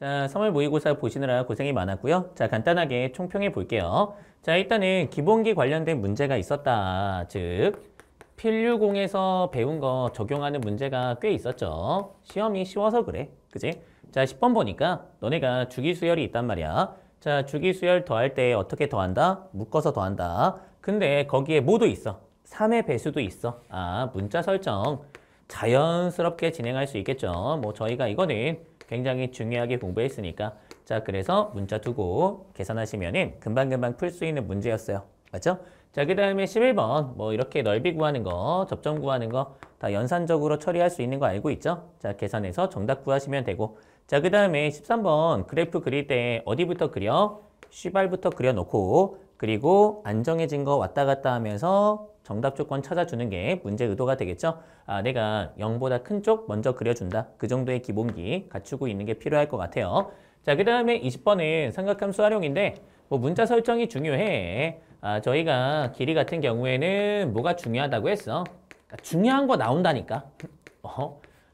자, 3월 모의고사 보시느라 고생이 많았고요. 자, 간단하게 총평해 볼게요. 자, 일단은 기본기 관련된 문제가 있었다. 즉, 필류공에서 배운 거 적용하는 문제가 꽤 있었죠. 시험이 쉬워서 그래. 그지? 자, 10번 보니까 너네가 주기수열이 있단 말이야. 자, 주기수열 더할 때 어떻게 더한다? 묶어서 더한다. 근데 거기에 뭐도 있어? 3의 배수도 있어. 아, 문자 설정. 자연스럽게 진행할 수 있겠죠. 뭐 저희가 이거는 굉장히 중요하게 공부했으니까. 자, 그래서 문자 두고 계산하시면은 금방금방 풀 수 있는 문제였어요. 맞죠? 자, 그 다음에 11번 뭐 이렇게 넓이 구하는 거, 접점 구하는 거 다 연산적으로 처리할 수 있는 거 알고 있죠? 자, 계산해서 정답 구하시면 되고. 자, 그 다음에 13번 그래프 그릴 때 어디부터 그려? C발부터 그려놓고 그리고 안정해진 거 왔다 갔다 하면서 정답 조건 찾아주는 게 문제 의도가 되겠죠? 아, 내가 0보다 큰 쪽 먼저 그려준다. 그 정도의 기본기 갖추고 있는 게 필요할 것 같아요. 자, 그 다음에 20번은 삼각함수 활용인데 뭐 문자 설정이 중요해. 아, 저희가 길이 같은 경우에는 뭐가 중요하다고 했어? 중요한 거 나온다니까.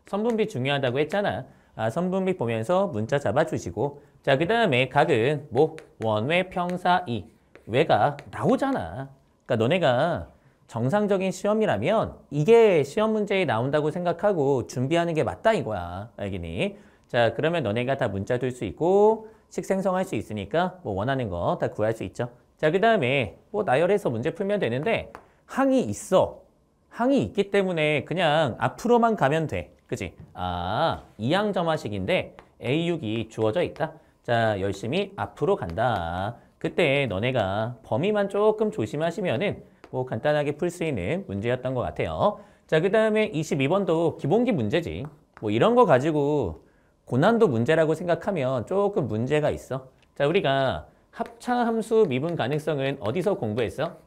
선분비 중요하다고 했잖아. 아, 선분비 보면서 문자 잡아주시고. 자, 그 다음에 각은 뭐 원외 평사 2. 외가 나오잖아. 그러니까 너네가 정상적인 시험이라면 이게 시험 문제에 나온다고 생각하고 준비하는 게 맞다 이거야. 알겠니? 자, 그러면 너네가 다 문자 둘 수 있고 식 생성할 수 있으니까 뭐 원하는 거 다 구할 수 있죠. 자, 그 다음에 뭐 나열해서 문제 풀면 되는데 항이 있어. 항이 있기 때문에 그냥 앞으로만 가면 돼. 그치? 아, 이항점화식인데 A6이 주어져 있다. 자, 열심히 앞으로 간다. 그때 너네가 범위만 조금 조심하시면은 뭐 간단하게 풀 수 있는 문제였던 것 같아요. 자, 그 다음에 22번도 기본기 문제지. 뭐 이런 거 가지고 고난도 문제라고 생각하면 조금 문제가 있어. 자, 우리가 합차함수 미분 가능성은 어디서 공부했어?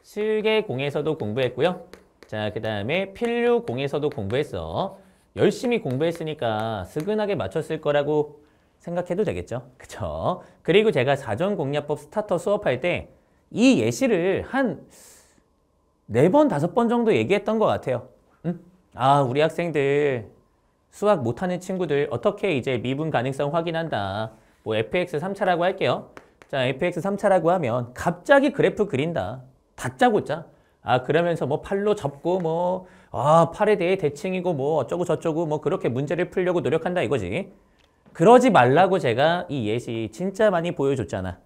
실계공에서도 공부했고요. 자, 그 다음에 필류공에서도 공부했어. 열심히 공부했으니까 스근하게 맞췄을 거라고 생각해도 되겠죠. 그쵸? 그리고 제가 사전공략법 스타터 수업할 때 이 예시를 한 4번, 5번 정도 얘기했던 것 같아요. 응? 아, 우리 학생들 수학 못하는 친구들 어떻게 이제 미분 가능성 확인한다. 뭐 fx 3차라고 할게요. 자, fx 3차라고 하면 갑자기 그래프 그린다. 다짜고짜. 아, 그러면서 뭐 팔로 접고 뭐 팔에 대해 대칭이고 뭐 어쩌고 저쩌고 뭐 그렇게 문제를 풀려고 노력한다 이거지. 그러지 말라고 제가 이 예시 진짜 많이 보여줬잖아.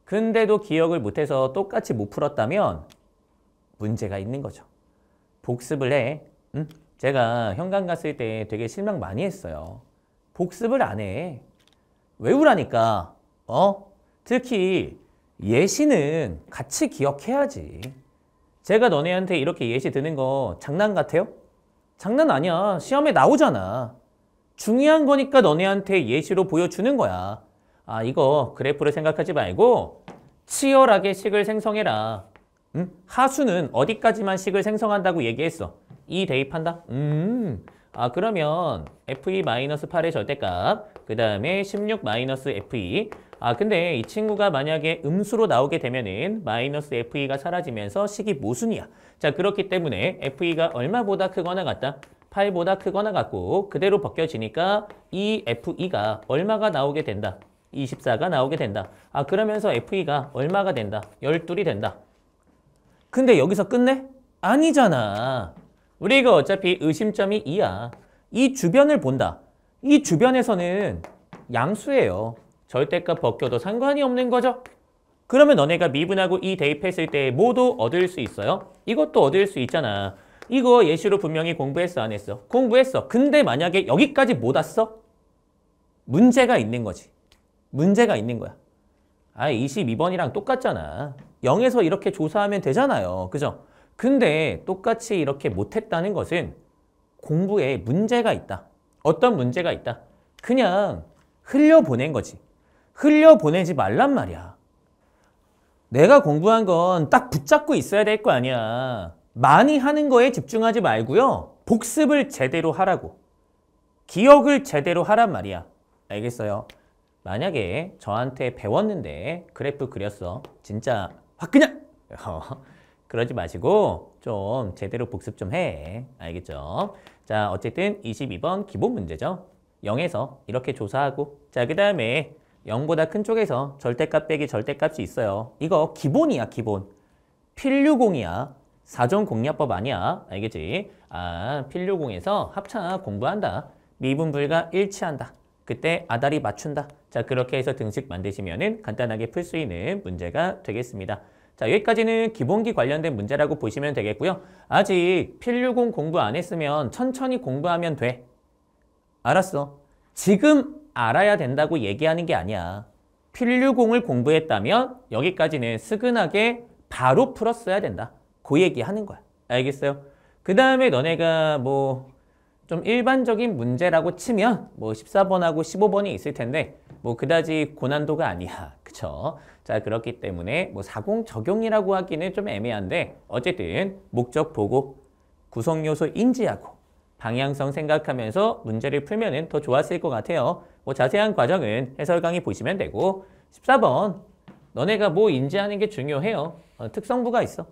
근데도 기억을 못해서 똑같이 못 풀었다면 문제가 있는 거죠. 복습을 해. 응? 제가 현강 갔을 때 되게 실망 많이 했어요. 복습을 안 해. 외우라니까. 특히 예시는 같이 기억해야지. 제가 너네한테 이렇게 예시 드는 거 장난 같아요? 장난 아니야. 시험에 나오잖아. 중요한 거니까 너네한테 예시로 보여주는 거야. 아, 이거 그래프를 생각하지 말고 치열하게 식을 생성해라. 하수는 어디까지만 식을 생성한다고 얘기했어? 2 대입한다? 아, 그러면 F2-8의 절대값, 그 다음에 16-F2. 아, 근데 이 친구가 만약에 음수로 나오게 되면은 마이너스 F2가 사라지면서 식이 모순이야. 자, 그렇기 때문에 F2가 얼마보다 크거나 같다? 8보다 크거나 같고 그대로 벗겨지니까 이 F2가 얼마가 나오게 된다? 24가 나오게 된다. 아, 그러면서 F2가 얼마가 된다? 12이 된다. 근데 여기서 끝내? 아니잖아. 우리가 어차피 의심점이 2야. 이 주변을 본다. 이 주변에서는 양수예요. 절대값 벗겨도 상관이 없는 거죠. 그러면 너네가 미분하고 2 대입했을 때 뭐도 얻을 수 있어요? 이것도 얻을 수 있잖아. 이거 예시로 분명히 공부했어, 안 했어? 공부했어. 근데 만약에 여기까지 못 왔어? 문제가 있는 거지. 문제가 있는 거야. 아, 22번이랑 똑같잖아. 0에서 이렇게 조사하면 되잖아요. 그죠? 근데 똑같이 이렇게 못했다는 것은 공부에 문제가 있다. 어떤 문제가 있다? 그냥 흘려보낸 거지. 흘려보내지 말란 말이야. 내가 공부한 건 딱 붙잡고 있어야 될 거 아니야. 많이 하는 거에 집중하지 말고요. 복습을 제대로 하라고. 기억을 제대로 하란 말이야. 알겠어요? 만약에 저한테 배웠는데 그래프 그렸어. 진짜 확 그냥 그러지 마시고 좀 제대로 복습 좀 해. 알겠죠? 자, 어쨌든 22번 기본 문제죠. 0에서 이렇게 조사하고 자, 그 다음에 0보다 큰 쪽에서 절대값 빼기 절대값이 있어요. 이거 기본이야, 기본. 필류공이야. 사전 공략법 아니야. 알겠지? 아, 필류공에서 합차 공부한다. 미분불가 일치한다. 그때 아다리 맞춘다. 자, 그렇게 해서 등식 만드시면은 간단하게 풀 수 있는 문제가 되겠습니다. 자, 여기까지는 기본기 관련된 문제라고 보시면 되겠고요. 아직 필류공 공부 안 했으면 천천히 공부하면 돼. 알았어. 지금 알아야 된다고 얘기하는 게 아니야. 필류공을 공부했다면 여기까지는 스근하게 바로 풀었어야 된다. 그 얘기하는 거야. 알겠어요? 그 다음에 너네가 뭐 좀 일반적인 문제라고 치면 뭐 14번하고 15번이 있을 텐데 뭐 그다지 고난도가 아니야. 그쵸? 자, 그렇기 때문에 뭐 사공 적용이라고 하기는 좀 애매한데 어쨌든 목적 보고 구성 요소 인지하고 방향성 생각하면서 문제를 풀면은 더 좋았을 것 같아요. 뭐 자세한 과정은 해설 강의 보시면 되고 14번 너네가 뭐 인지하는 게 중요해요. 특성부가 있어.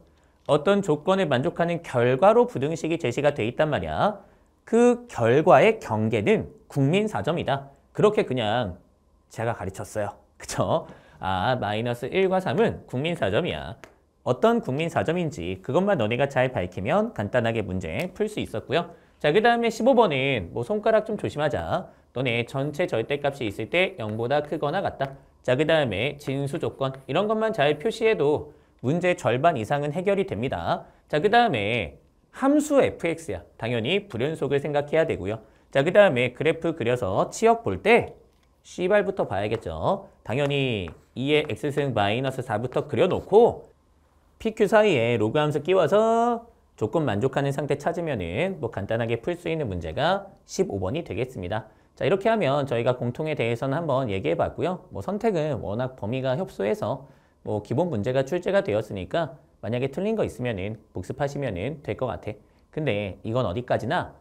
어떤 조건을 만족하는 결과로 부등식이 제시가 돼 있단 말이야. 그 결과의 경계는 국민사점이다. 그렇게 그냥 제가 가르쳤어요. 그쵸? 아, 마이너스 1과 3은 국민사점이야. 어떤 국민사점인지 그것만 너네가 잘 밝히면 간단하게 문제 풀 수 있었고요. 자, 그 다음에 15번은 뭐 손가락 좀 조심하자. 너네 전체 절대값이 있을 때 0보다 크거나 같다. 자, 그 다음에 진수 조건 이런 것만 잘 표시해도 문제 절반 이상은 해결이 됩니다. 자, 그 다음에 함수 fx야. 당연히 불연속을 생각해야 되고요. 자, 그 다음에 그래프 그려서 치역 볼 때 C발부터 봐야겠죠. 당연히 2의 x승 마이너스 4부터 그려놓고 PQ 사이에 로그 함수 끼워서 조건 만족하는 상태 찾으면은 뭐 간단하게 풀 수 있는 문제가 15번이 되겠습니다. 자, 이렇게 하면 저희가 공통에 대해서는 한번 얘기해 봤고요. 뭐 선택은 워낙 범위가 협소해서 뭐 기본 문제가 출제가 되었으니까 만약에 틀린 거 있으면은 복습하시면은 될 것 같아. 근데 이건 어디까지나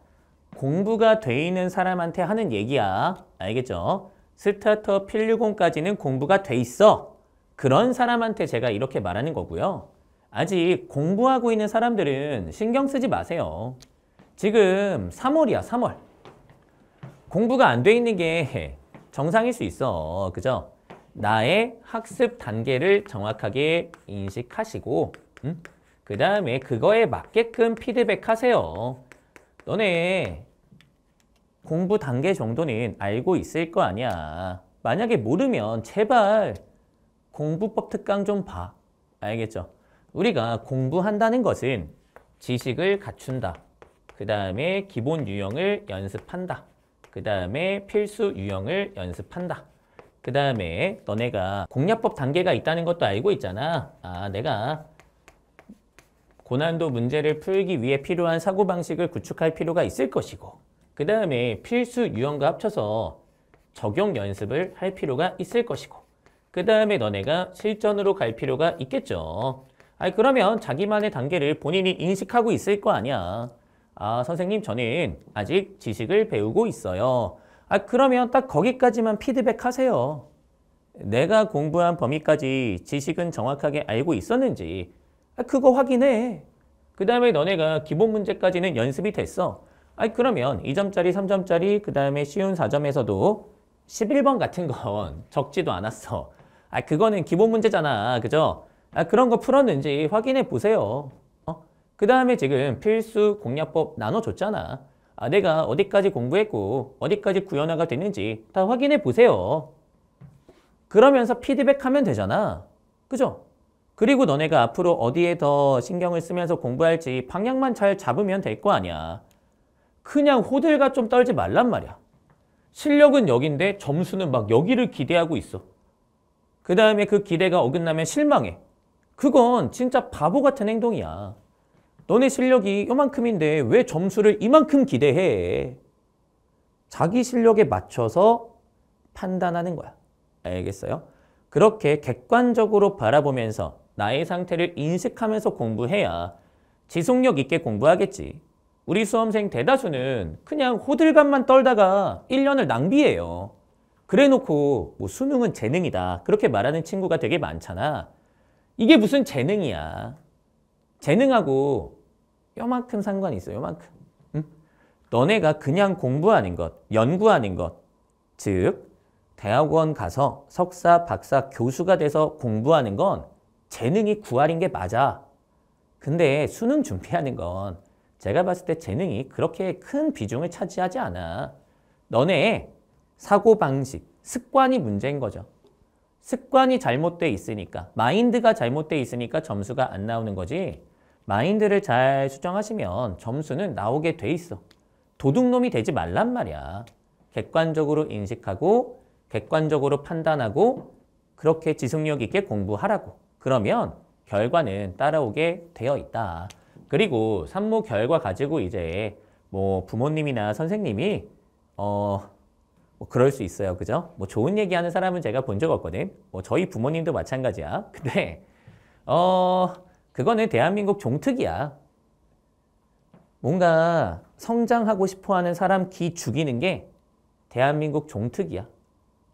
공부가 돼 있는 사람한테 하는 얘기야. 알겠죠? 스타터 필류공까지는 공부가 돼 있어. 그런 사람한테 제가 이렇게 말하는 거고요. 아직 공부하고 있는 사람들은 신경 쓰지 마세요. 지금 3월이야, 3월. 공부가 안 돼 있는 게 정상일 수 있어. 그죠? 나의 학습 단계를 정확하게 인식하시고 그 다음에 그거에 맞게끔 피드백 하세요. 너네 공부 단계 정도는 알고 있을 거 아니야. 만약에 모르면 제발 공부법 특강 좀 봐. 알겠죠? 우리가 공부한다는 것은 지식을 갖춘다. 그 다음에 기본 유형을 연습한다. 그 다음에 필수 유형을 연습한다. 그 다음에 너네가 공략법 단계가 있다는 것도 알고 있잖아. 아, 내가 고난도 문제를 풀기 위해 필요한 사고방식을 구축할 필요가 있을 것이고 그 다음에 필수 유형과 합쳐서 적용 연습을 할 필요가 있을 것이고 그 다음에 너네가 실전으로 갈 필요가 있겠죠. 아니, 그러면 자기만의 단계를 본인이 인식하고 있을 거 아니야. 아, 선생님 저는 아직 지식을 배우고 있어요. 아, 그러면 딱 거기까지만 피드백하세요. 내가 공부한 범위까지 지식은 정확하게 알고 있었는지 그거 확인해. 그 다음에 너네가 기본 문제까지는 연습이 됐어. 아니, 그러면 2점짜리, 3점짜리, 그 다음에 쉬운 4점에서도 11번 같은 건 적지도 않았어. 아, 그거는 기본 문제잖아. 그죠? 아, 그런 거 풀었는지 확인해 보세요. 그 다음에 지금 필수 공략법 나눠줬잖아. 아, 내가 어디까지 공부했고 어디까지 구현화가 됐는지 다 확인해 보세요. 그러면서 피드백하면 되잖아. 그죠? 그리고 너네가 앞으로 어디에 더 신경을 쓰면서 공부할지 방향만 잘 잡으면 될 거 아니야. 그냥 호들갑 좀 떨지 말란 말이야. 실력은 여긴데 점수는 막 여기를 기대하고 있어. 그 다음에 그 기대가 어긋나면 실망해. 그건 진짜 바보 같은 행동이야. 너네 실력이 요만큼인데 왜 점수를 이만큼 기대해? 자기 실력에 맞춰서 판단하는 거야. 알겠어요? 그렇게 객관적으로 바라보면서 나의 상태를 인식하면서 공부해야 지속력 있게 공부하겠지. 우리 수험생 대다수는 그냥 호들갑만 떨다가 1년을 낭비해요. 그래놓고 뭐 수능은 재능이다. 그렇게 말하는 친구가 되게 많잖아. 이게 무슨 재능이야. 재능하고 요만큼 상관이 있어. 요만큼. 응? 너네가 그냥 공부하는 것, 연구하는 것, 즉 대학원 가서 석사, 박사, 교수가 돼서 공부하는 건 재능이 9할인 게 맞아. 근데 수능 준비하는 건 제가 봤을 때 재능이 그렇게 큰 비중을 차지하지 않아. 너네의 사고방식, 습관이 문제인 거죠. 습관이 잘못돼 있으니까, 마인드가 잘못돼 있으니까 점수가 안 나오는 거지. 마인드를 잘 수정하시면 점수는 나오게 돼 있어. 도둑놈이 되지 말란 말이야. 객관적으로 인식하고 객관적으로 판단하고 그렇게 지속력 있게 공부하라고. 그러면 결과는 따라오게 되어 있다. 그리고 산모 결과 가지고 이제 뭐 부모님이나 선생님이 뭐 그럴 수 있어요. 그죠? 뭐 좋은 얘기하는 사람은 제가 본 적 없거든. 뭐 저희 부모님도 마찬가지야. 근데 그거는 대한민국 종특이야. 뭔가 성장하고 싶어하는 사람 기 죽이는 게 대한민국 종특이야.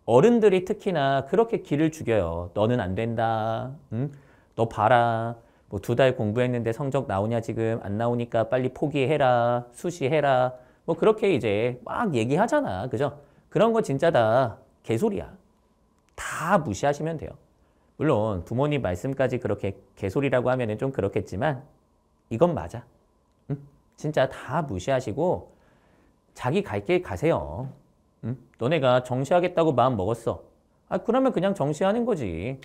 어른들이 특히나 그렇게 기를 죽여요. 너는 안 된다. 응? 너 봐라. 뭐 2달 공부했는데 성적 나오냐 지금 안 나오니까 빨리 포기해라. 수시해라. 뭐 그렇게 이제 막 얘기하잖아. 그죠? 그런 거 진짜 다 개소리야. 다 무시하시면 돼요. 물론 부모님 말씀까지 그렇게 개소리라고 하면은 좀 그렇겠지만 이건 맞아. 응? 진짜 다 무시하시고 자기 갈 길 가세요. 응? 너네가 정시하겠다고 마음 먹었어. 아, 그러면 그냥 정시하는 거지.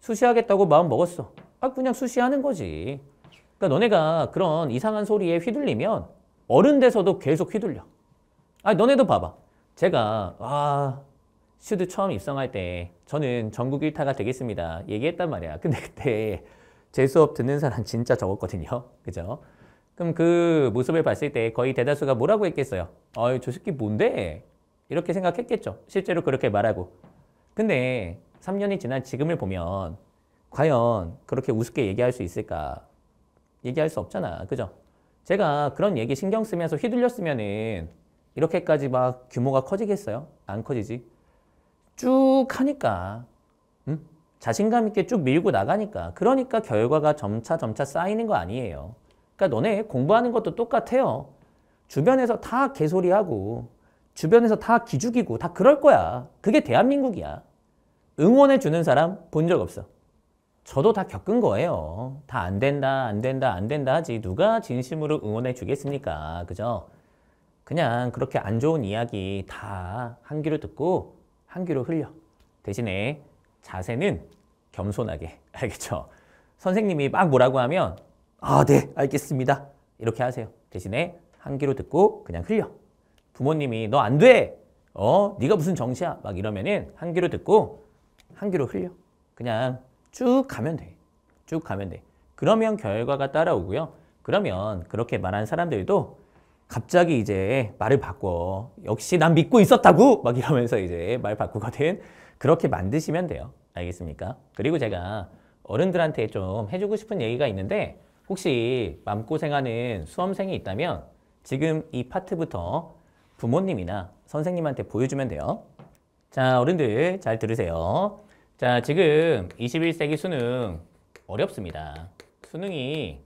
수시하겠다고 마음 먹었어. 아, 그냥 수시하는 거지. 그러니까 너네가 그런 이상한 소리에 휘둘리면 어른 돼서도 계속 휘둘려. 아, 너네도 봐봐. 제가 슈드 처음 입성할 때 저는 전국 1타가 되겠습니다. 얘기했단 말이야. 근데 그때 제 수업 듣는 사람 진짜 적었거든요. 그죠? 그럼 그 모습을 봤을 때 거의 대다수가 뭐라고 했겠어요? 저 새끼 뭔데? 이렇게 생각했겠죠. 실제로 그렇게 말하고. 근데 3년이 지난 지금을 보면 과연 그렇게 우습게 얘기할 수 있을까? 얘기할 수 없잖아. 그죠? 제가 그런 얘기 신경 쓰면서 휘둘렸으면은 이렇게까지 막 규모가 커지겠어요? 안 커지지. 쭉 하니까 자신감 있게 쭉 밀고 나가니까 그러니까 결과가 점차 쌓이는 거 아니에요. 그러니까 너네 공부하는 것도 똑같아요. 주변에서 다 개소리하고 주변에서 다 기죽이고 다 그럴 거야. 그게 대한민국이야. 응원해 주는 사람 본 적 없어. 저도 다 겪은 거예요. 다 안 된다, 안 된다, 안 된다 하지. 누가 진심으로 응원해 주겠습니까? 그죠? 그냥 그렇게 안 좋은 이야기 다 한 귀로 듣고 한 귀로 흘려. 대신에 자세는 겸손하게. 알겠죠? 선생님이 막 뭐라고 하면 네, 알겠습니다. 이렇게 하세요. 대신에 한 귀로 듣고 그냥 흘려. 부모님이 너 안 돼. 네가 무슨 정시야. 막 이러면은 한 귀로 듣고 한 귀로 흘려. 그냥 쭉 가면 돼. 쭉 가면 돼. 그러면 결과가 따라오고요. 그러면 그렇게 말한 사람들도 갑자기 이제 말을 바꿔. 역시 난 믿고 있었다고! 막 이러면서 이제 말 바꾸거든. 그렇게 만드시면 돼요. 알겠습니까? 그리고 제가 어른들한테 좀 해주고 싶은 얘기가 있는데 혹시 마음고생하는 수험생이 있다면 지금 이 파트부터 부모님이나 선생님한테 보여주면 돼요. 자, 어른들 잘 들으세요. 자, 지금 21세기 수능 어렵습니다. 수능이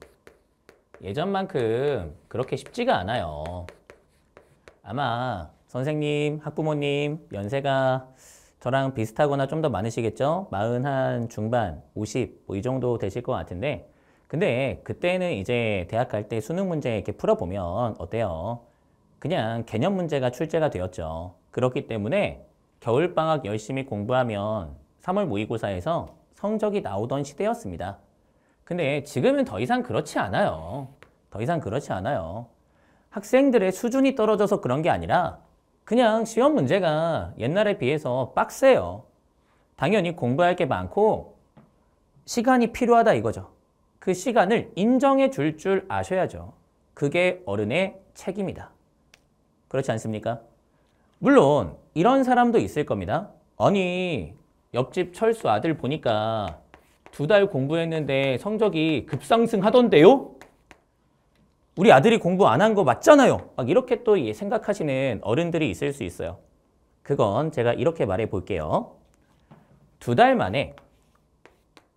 예전만큼 그렇게 쉽지가 않아요. 아마 선생님, 학부모님 연세가 저랑 비슷하거나 좀 더 많으시겠죠? 40 중반, 50 뭐 이 정도 되실 것 같은데 근데 그때는 이제 대학 갈 때 수능 문제 이렇게 풀어보면 어때요? 그냥 개념 문제가 출제가 되었죠. 그렇기 때문에 겨울방학 열심히 공부하면 3월 모의고사에서 성적이 나오던 시대였습니다. 근데 지금은 더 이상 그렇지 않아요. 더 이상 그렇지 않아요. 학생들의 수준이 떨어져서 그런 게 아니라 그냥 시험 문제가 옛날에 비해서 빡세요. 당연히 공부할 게 많고 시간이 필요하다 이거죠. 그 시간을 인정해 줄 아셔야죠. 그게 어른의 책임이다. 그렇지 않습니까? 물론 이런 사람도 있을 겁니다. 아니 옆집 철수 아들 보니까 2달 공부했는데 성적이 급상승하던데요? 우리 아들이 공부 안 한 거 맞잖아요. 막 이렇게 또 생각하시는 어른들이 있을 수 있어요. 그건 제가 이렇게 말해 볼게요. 2달 만에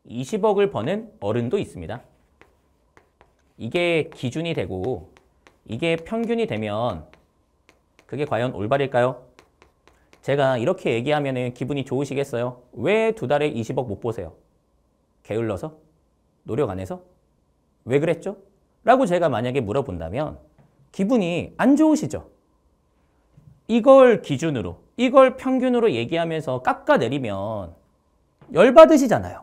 20억을 버는 어른도 있습니다. 이게 기준이 되고 이게 평균이 되면 그게 과연 올바를까요? 제가 이렇게 얘기하면 기분이 좋으시겠어요? 왜 2달에 20억 못 보세요? 게을러서? 노력 안 해서? 왜 그랬죠? 라고 제가 만약에 물어본다면 기분이 안 좋으시죠? 이걸 기준으로, 이걸 평균으로 얘기하면서 깎아내리면 열받으시잖아요.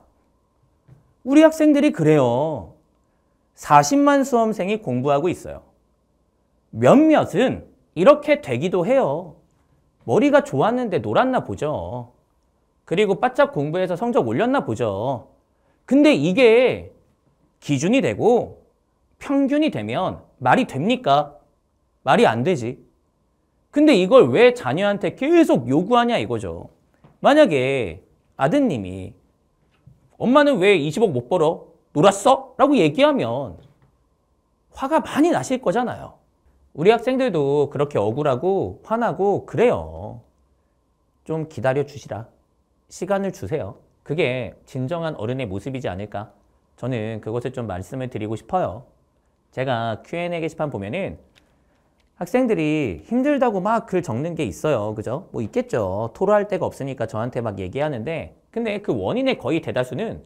우리 학생들이 그래요. 40만 수험생이 공부하고 있어요. 몇몇은 이렇게 되기도 해요. 머리가 좋았는데 놀았나 보죠. 그리고 바짝 공부해서 성적 올렸나 보죠. 근데 이게 기준이 되고 평균이 되면 말이 됩니까? 말이 안 되지. 근데 이걸 왜 자녀한테 계속 요구하냐 이거죠. 만약에 아드님이 엄마는 왜 20억 못 벌어? 놀았어? 라고 얘기하면 화가 많이 나실 거잖아요. 우리 학생들도 그렇게 억울하고 화나고 그래요. 좀 기다려 주시라. 시간을 주세요. 그게 진정한 어른의 모습이지 않을까? 저는 그것을 좀 말씀을 드리고 싶어요. 제가 Q&A 게시판 보면은 학생들이 힘들다고 막 글 적는 게 있어요. 그죠? 뭐 있겠죠. 토로할 데가 없으니까 저한테 막 얘기하는데 근데 그 원인의 거의 대다수는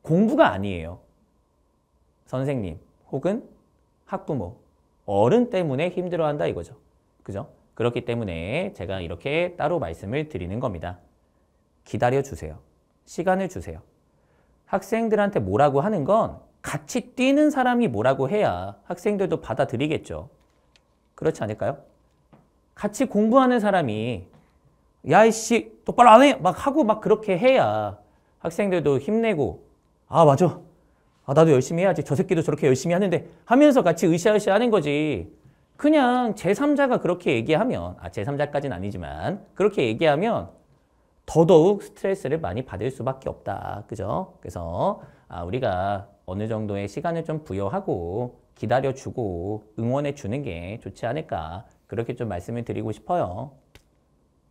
공부가 아니에요. 선생님 혹은 학부모, 어른 때문에 힘들어한다 이거죠. 그죠? 그렇기 때문에 제가 이렇게 따로 말씀을 드리는 겁니다. 기다려 주세요. 시간을 주세요. 학생들한테 뭐라고 하는 건 같이 뛰는 사람이 뭐라고 해야 학생들도 받아들이겠죠. 그렇지 않을까요? 같이 공부하는 사람이 야 이씨 똑바로 안 해! 막 하고 막 그렇게 해야 학생들도 힘내고 아 맞아. 아 나도 열심히 해야지. 저 새끼도 저렇게 열심히 하는데 하면서 같이 으쌰으쌰 하는 거지. 그냥 제3자가 그렇게 얘기하면 제3자까지는 아니지만 그렇게 얘기하면 더더욱 스트레스를 많이 받을 수밖에 없다. 그죠? 그래서 우리가 어느 정도의 시간을 좀 부여하고 기다려주고 응원해주는 게 좋지 않을까. 그렇게 좀 말씀을 드리고 싶어요.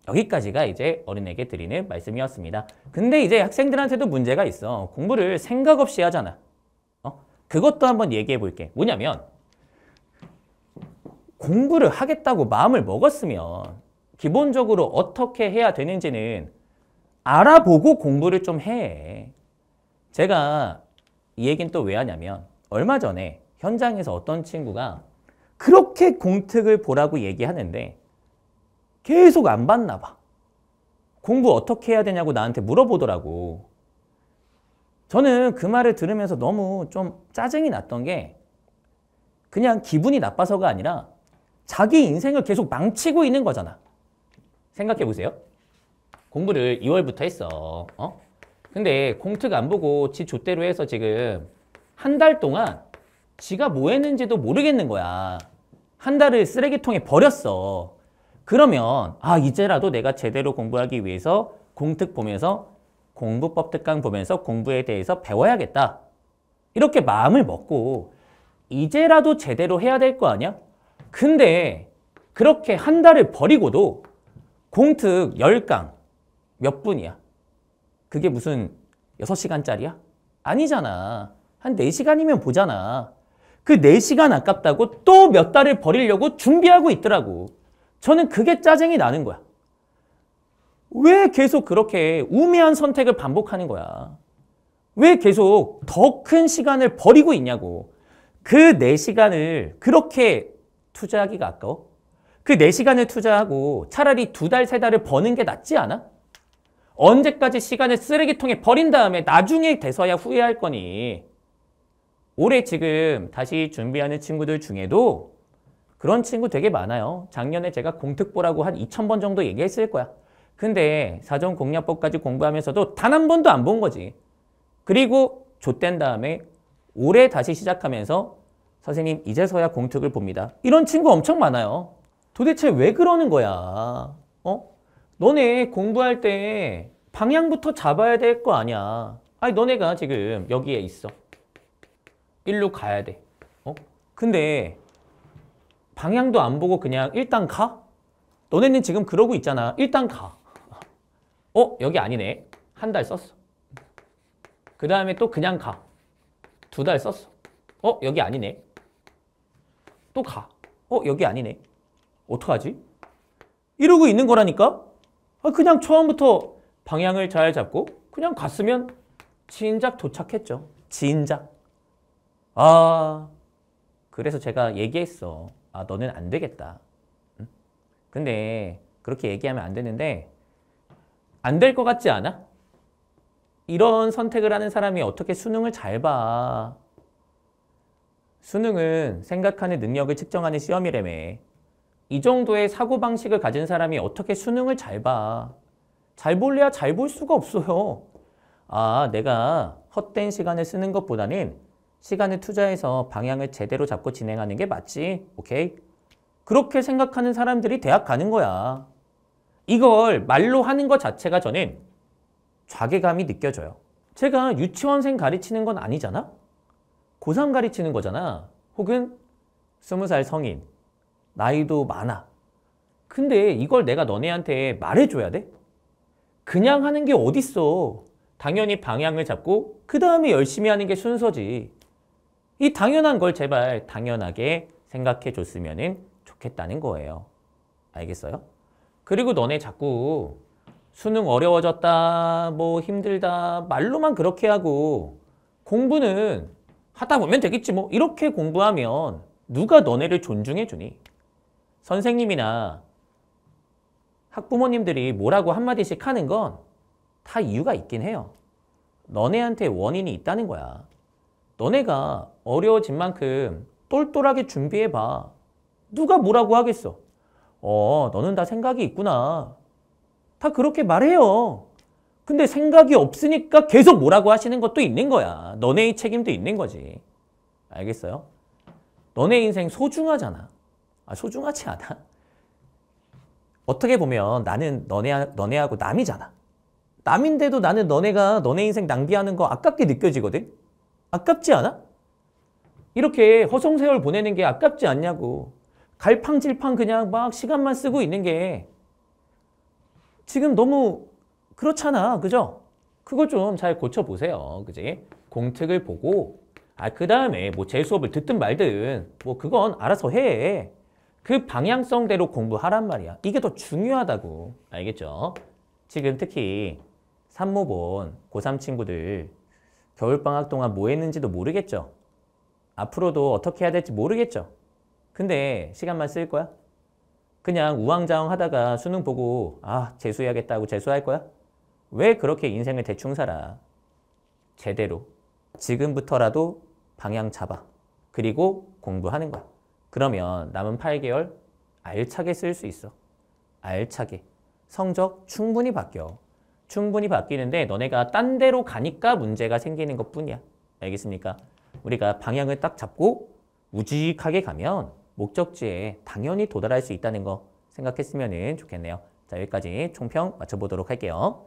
여기까지가 이제 어른에게 드리는 말씀이었습니다. 근데 이제 학생들한테도 문제가 있어. 공부를 생각 없이 하잖아. 그것도 한번 얘기해 볼게. 뭐냐면 공부를 하겠다고 마음을 먹었으면 기본적으로 어떻게 해야 되는지는 알아보고 공부를 좀 해. 제가 이 얘기는 또 왜 하냐면 얼마 전에 현장에서 어떤 친구가 그렇게 공특을 보라고 얘기하는데 계속 안 봤나 봐. 공부 어떻게 해야 되냐고 나한테 물어보더라고. 저는 그 말을 들으면서 너무 좀 짜증이 났던 게 그냥 기분이 나빠서가 아니라 자기 인생을 계속 망치고 있는 거잖아. 생각해 보세요. 공부를 2월부터 했어. 근데 공특 안 보고 지 좆대로 해서 지금 한 달 동안 지가 뭐 했는지도 모르겠는 거야. 한 달을 쓰레기통에 버렸어. 그러면 이제라도 내가 제대로 공부하기 위해서 공특 보면서 공부법 특강 보면서 공부에 대해서 배워야겠다. 이렇게 마음을 먹고 이제라도 제대로 해야 될 거 아니야? 근데 그렇게 한 달을 버리고도 공특 10강 몇 분이야? 그게 무슨 6시간짜리야? 아니잖아. 한 4시간이면 보잖아. 그 4시간 아깝다고 또 몇 달을 버리려고 준비하고 있더라고. 저는 그게 짜증이 나는 거야. 왜 계속 그렇게 우매한 선택을 반복하는 거야? 왜 계속 더 큰 시간을 버리고 있냐고. 그 4시간을 그렇게 투자하기가 아까워? 그 4시간을 투자하고 차라리 2달, 3달을 버는 게 낫지 않아? 언제까지 시간을 쓰레기통에 버린 다음에 나중에 돼서야 후회할 거니. 올해 지금 다시 준비하는 친구들 중에도 그런 친구 되게 많아요. 작년에 제가 공특 보라고 한 2,000번 정도 얘기했을 거야. 근데 사전공략법까지 공부하면서도 단 한 번도 안 본 거지. 그리고 좆된 다음에 올해 다시 시작하면서 선생님 이제서야 공특을 봅니다. 이런 친구 엄청 많아요. 도대체 왜 그러는 거야? 너네 공부할 때 방향부터 잡아야 될 거 아니야. 아니 너네가 지금 여기에 있어. 일로 가야 돼. 근데 방향도 안 보고 그냥 일단 가? 너네는 지금 그러고 있잖아. 일단 가. 여기 아니네. 한 달 썼어. 그 다음에 또 그냥 가. 2달 썼어. 여기 아니네. 또 가. 여기 아니네. 어떡하지? 이러고 있는 거라니까? 그냥 처음부터 방향을 잘 잡고 그냥 갔으면 진작 도착했죠. 진작. 그래서 제가 얘기했어. 너는 안 되겠다. 응? 근데 그렇게 얘기하면 안 되는데 안 될 것 같지 않아? 이런 선택을 하는 사람이 어떻게 수능을 잘 봐. 수능은 생각하는 능력을 측정하는 시험이라며. 이 정도의 사고방식을 가진 사람이 어떻게 수능을 잘 봐. 잘 볼래야 잘 볼 수가 없어요. 내가 헛된 시간을 쓰는 것보다는 시간을 투자해서 방향을 제대로 잡고 진행하는 게 맞지. 오케이? 그렇게 생각하는 사람들이 대학 가는 거야. 이걸 말로 하는 것 자체가 저는 자괴감이 느껴져요. 제가 유치원생 가르치는 건 아니잖아? 고3 가르치는 거잖아. 혹은 20살 성인. 나이도 많아. 근데 이걸 내가 너네한테 말해줘야 돼? 그냥 하는 게 어딨어. 당연히 방향을 잡고 그 다음에 열심히 하는 게 순서지. 이 당연한 걸 제발 당연하게 생각해 줬으면 좋겠다는 거예요. 알겠어요? 그리고 너네 자꾸 수능 어려워졌다, 뭐 힘들다 말로만 그렇게 하고 공부는 하다 보면 되겠지 뭐 이렇게 공부하면 누가 너네를 존중해 주니? 선생님이나 학부모님들이 뭐라고 한마디씩 하는 건 다 이유가 있긴 해요. 너네한테 원인이 있다는 거야. 너네가 어려워진 만큼 똘똘하게 준비해봐. 누가 뭐라고 하겠어? 너는 다 생각이 있구나. 다 그렇게 말해요. 근데 생각이 없으니까 계속 뭐라고 하시는 것도 있는 거야. 너네의 책임도 있는 거지. 알겠어요? 너네 인생 소중하잖아. 소중하지 않아? 어떻게 보면 나는 너네하고 남이잖아. 남인데도 나는 너네 인생 낭비하는 거 아깝게 느껴지거든? 아깝지 않아? 이렇게 허송세월 보내는 게 아깝지 않냐고. 갈팡질팡 그냥 막 시간만 쓰고 있는 게 지금 너무 그렇잖아. 그죠? 그거 좀 잘 고쳐보세요. 그지? 공특을 보고 그 다음에 뭐 제 수업을 듣든 말든 뭐 그건 알아서 해. 그 방향성대로 공부하란 말이야. 이게 더 중요하다고. 알겠죠? 지금 특히 산모 본 고3 친구들 겨울방학 동안 뭐 했는지도 모르겠죠? 앞으로도 어떻게 해야 될지 모르겠죠? 근데 시간만 쓸 거야? 그냥 우왕좌왕 하다가 수능 보고 재수해야겠다고 재수할 거야? 왜 그렇게 인생을 대충 살아? 제대로. 지금부터라도 방향 잡아. 그리고 공부하는 거야. 그러면 남은 8개월 알차게 쓸 수 있어. 알차게. 성적 충분히 바뀌어. 충분히 바뀌는데 너네가 딴 데로 가니까 문제가 생기는 것뿐이야. 알겠습니까? 우리가 방향을 딱 잡고 우직하게 가면 목적지에 당연히 도달할 수 있다는 거 생각했으면 좋겠네요. 자, 여기까지 총평 맞춰보도록 할게요.